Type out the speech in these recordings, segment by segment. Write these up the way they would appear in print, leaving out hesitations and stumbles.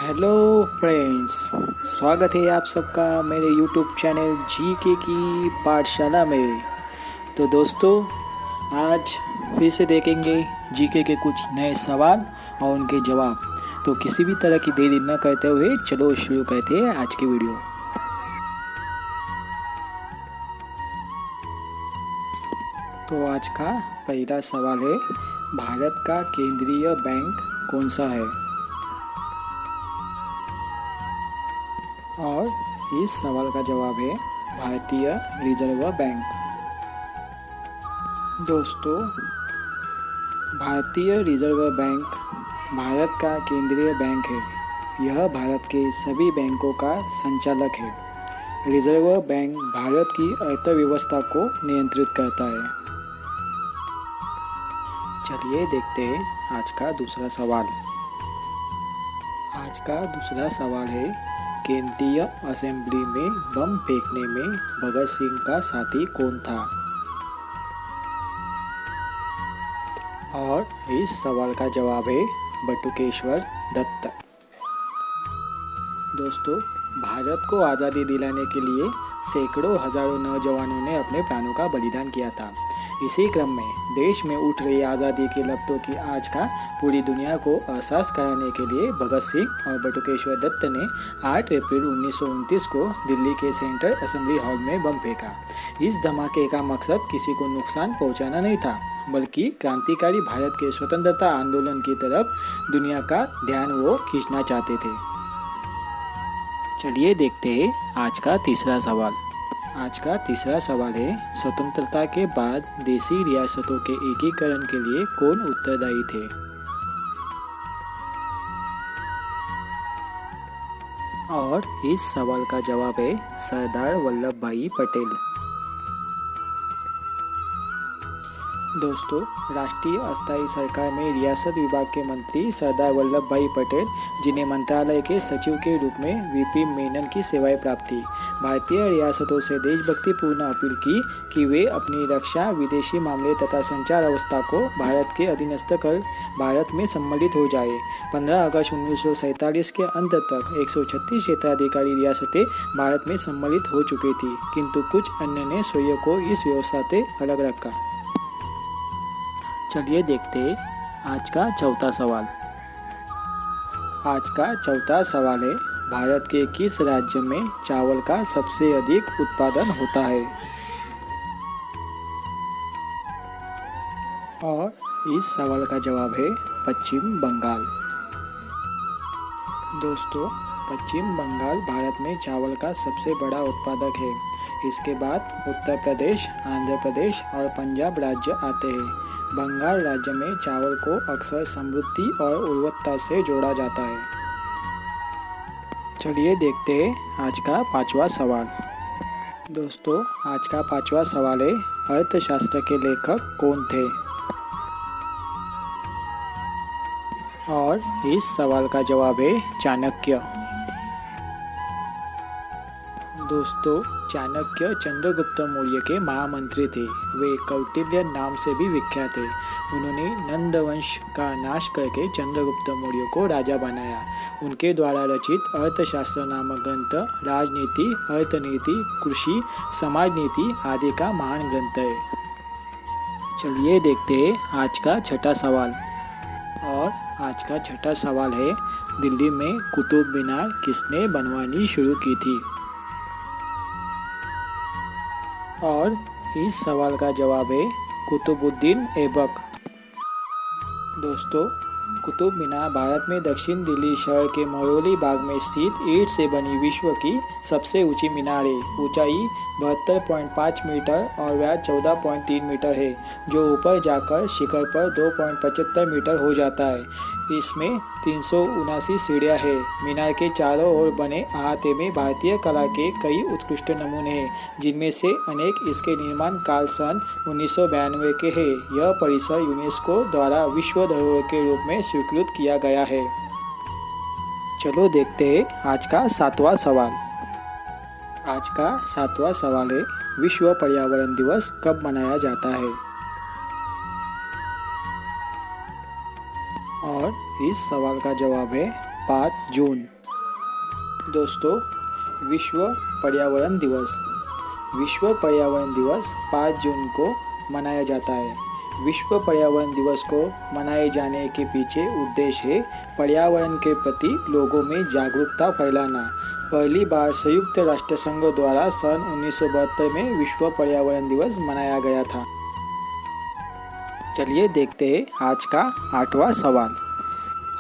Hello friends, स्वागत है आप सबका मेरे यूट्यूब चैनल जीके की पाठशाला में। तो दोस्तों, आज फिर से देखेंगे जीके के कुछ नए सवाल और उनके जवाब। तो किसी भी तरह की देरी न करते हुए चलो शुरू करते हैं आज की वीडियो। तो आज का पहला सवाल है, भारत का केंद्रीय बैंक कौन सा है? और इस सवाल का जवाब है भारतीय रिजर्व बैंक। दोस्तों, भारतीय रिजर्व बैंक भारत का केंद्रीय बैंक है। यह भारत के सभी बैंकों का संचालक है। रिजर्व बैंक भारत की अर्थव्यवस्था को नियंत्रित करता है। चलिए देखते हैं आज का दूसरा सवाल। आज का दूसरा सवाल है, केंद्रीय असेंबली में बम फेंकने में भगत सिंह का साथी कौन था? और इस सवाल का जवाब है बटुकेश्वर दत्त। दोस्तों, भारत को आज़ादी दिलाने के लिए सैकड़ों हजारों नौजवानों ने अपने प्राणों का बलिदान किया था। इसी क्रम में देश में उठ रही आज़ादी के लपटों की आज का पूरी दुनिया को एहसास कराने के लिए भगत सिंह और बटुकेश्वर दत्त ने 8 अप्रैल 1929 को दिल्ली के सेंट्रल असेंबली हॉल में बम फेंका। इस धमाके का मकसद किसी को नुकसान पहुंचाना नहीं था, बल्कि क्रांतिकारी भारत के स्वतंत्रता आंदोलन की तरफ दुनिया का ध्यान वो खींचना चाहते थे। चलिए देखते हैं आज का तीसरा सवाल। आज का तीसरा सवाल है, स्वतंत्रता के बाद देशी रियासतों के एकीकरण के लिए कौन उत्तरदायी थे? और इस सवाल का जवाब है सरदार वल्लभ भाई पटेल। दोस्तों, राष्ट्रीय अस्थायी सरकार में रियासत विभाग के मंत्री सरदार वल्लभ भाई पटेल, जिन्हें मंत्रालय के सचिव के रूप में वीपी मेनन की सेवाएं प्राप्त थी, भारतीय रियासतों से देशभक्तिपूर्ण अपील की कि वे अपनी रक्षा, विदेशी मामले तथा संचार अवस्था को भारत के अधीनस्थ कर भारत में सम्मिलित हो जाए। 15 अगस्त 1947 के अंत तक 136 क्षेत्राधिकारी रियासतें भारत में सम्मिलित हो चुकी थी, किंतु कुछ अन्य ने स्वयं को इस व्यवस्था से अलग रखा। चलिए देखते हैं आज का चौथा सवाल। आज का चौथा सवाल है, भारत के किस राज्य में चावल का सबसे अधिक उत्पादन होता है? और इस सवाल का जवाब है पश्चिम बंगाल। दोस्तों, पश्चिम बंगाल भारत में चावल का सबसे बड़ा उत्पादक है। इसके बाद उत्तर प्रदेश, आंध्र प्रदेश और पंजाब राज्य आते हैं। बंगाल राज्य में चावल को अक्सर समृद्धि और उर्वरता से जोड़ा जाता है। चलिए देखते हैं आज का पांचवा सवाल। दोस्तों, आज का पांचवा सवाल है, अर्थशास्त्र के लेखक कौन थे? और इस सवाल का जवाब है चाणक्य। दोस्तों, चाणक्य चंद्रगुप्त मौर्य के महामंत्री थे। वे कौटिल्य नाम से भी विख्यात थे। उन्होंने नंद वंश का नाश करके चंद्रगुप्त मौर्य को राजा बनाया। उनके द्वारा रचित अर्थशास्त्र नामक ग्रंथ राजनीति, अर्थनीति, कृषि, समाज नीति आदि का महान ग्रंथ है। चलिए देखते हैं आज का छठा सवाल। और आज का छठा सवाल है, दिल्ली में कुतुब मीनार किसने बनवानी शुरू की थी? और इस सवाल का जवाब है कुतुबुद्दीन ऐबक। दोस्तों, कुतुब मीनार भारत में दक्षिण दिल्ली शहर के महरौली बाग में स्थित ईंट से बनी विश्व की सबसे ऊंची मीनार है। ऊंचाई 72.5 मीटर और व्यास 14.3 मीटर है, जो ऊपर जाकर शिखर पर 2.75 मीटर हो जाता है। इसमें 379 सीढ़ियाँ हैं। मीनार के चारों ओर बने अहाते में भारतीय कला के कई उत्कृष्ट नमूने हैं, जिनमें से अनेक इसके निर्माण काल सन 1992 के हैं। यह परिसर यूनेस्को द्वारा विश्व धरोहर के रूप में स्वीकृत किया गया है। चलो देखते हैं आज का सातवां सवाल। आज का सातवां सवाल है, विश्व पर्यावरण दिवस कब मनाया जाता है? और इस सवाल का जवाब है 5 जून। दोस्तों, विश्व पर्यावरण दिवस। विश्व पर्यावरण दिवस 5 जून को मनाया जाता है। विश्व पर्यावरण दिवस को मनाए जाने के पीछे उद्देश्य है पर्यावरण के प्रति लोगों में जागरूकता फैलाना। पहली बार संयुक्त राष्ट्र संघ द्वारा सन 1972 में विश्व पर्यावरण दिवस मनाया गया था। चलिए देखते हैं आज का 8वां सवाल।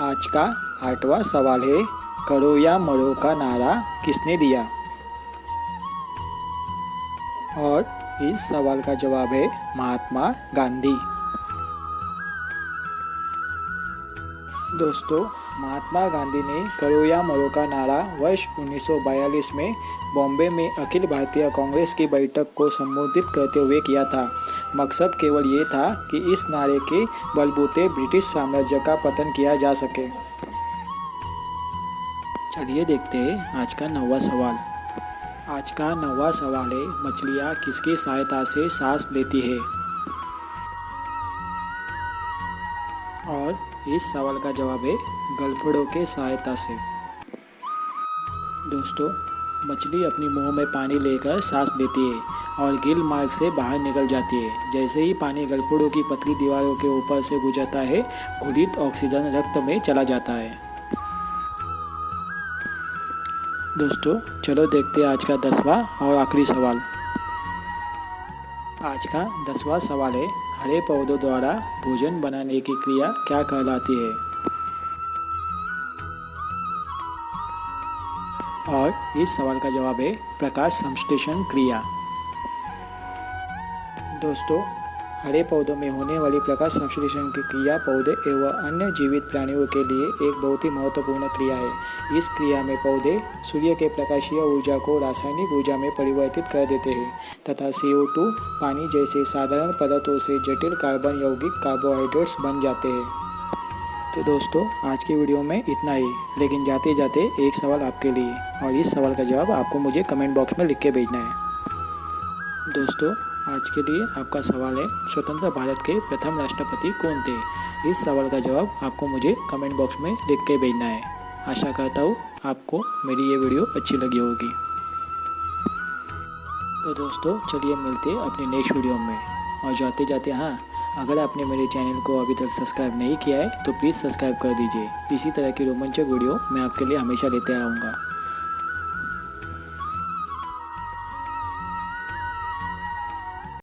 आज का 8वां सवाल है, करो या मरो का नारा किसने दिया? और इस सवाल का जवाब है महात्मा गांधी। दोस्तों, महात्मा गांधी ने करो या मरो का नारा वर्ष 1942 में बॉम्बे में अखिल भारतीय कांग्रेस की बैठक को संबोधित करते हुए किया था। मकसद केवल ये था कि इस नारे के बलबूते ब्रिटिश साम्राज्य का पतन किया जा सके। चलिए देखते हैं आज का 9वां सवाल। आज का 9वां सवाल है, मछलियाँ किसकी सहायता से सांस लेती है? और इस सवाल का जवाब है गलफड़ों के सहायता से। दोस्तों, मछली अपनी मुंह में पानी लेकर सांस लेती है और गिल मार्ग से बाहर निकल जाती है। जैसे ही पानी गलफड़ों की पतली दीवारों के ऊपर से गुजरता है, घुलित ऑक्सीजन रक्त में चला जाता है। दोस्तों, चलो देखते हैं आज का 10वां और आखिरी सवाल। आज का 10वां सवाल है, हरे पौधों द्वारा भोजन बनाने की क्रिया क्या कहलाती है? और इस सवाल का जवाब है प्रकाश संश्लेषण क्रिया। दोस्तों, हरे पौधों में होने वाली प्रकाश संश्लेषण की क्रिया पौधे एवं अन्य जीवित प्राणियों के लिए एक बहुत ही महत्वपूर्ण क्रिया है। इस क्रिया में पौधे सूर्य के प्रकाशीय ऊर्जा को रासायनिक ऊर्जा में परिवर्तित कर देते हैं तथा CO2, पानी जैसे साधारण पदार्थों से जटिल कार्बन यौगिक कार्बोहाइड्रेट्स बन जाते हैं। तो दोस्तों, आज की वीडियो में इतना ही, लेकिन जाते जाते एक सवाल आपके लिए, और इस सवाल का जवाब आपको मुझे कमेंट बॉक्स में लिख के भेजना है। दोस्तों, आज के लिए आपका सवाल है, स्वतंत्र भारत के प्रथम राष्ट्रपति कौन थे? इस सवाल का जवाब आपको मुझे कमेंट बॉक्स में लिख के भेजना है। आशा करता हूँ आपको मेरी ये वीडियो अच्छी लगी होगी। तो दोस्तों, चलिए मिलते हैं अपनी नेक्स्ट वीडियो में। और जाते जाते हाँ, अगर आपने मेरे चैनल को अभी तक सब्सक्राइब नहीं किया है तो प्लीज़ सब्सक्राइब कर दीजिए। इसी तरह की रोमांचक वीडियो मैं आपके लिए हमेशा लेते आऊँगा।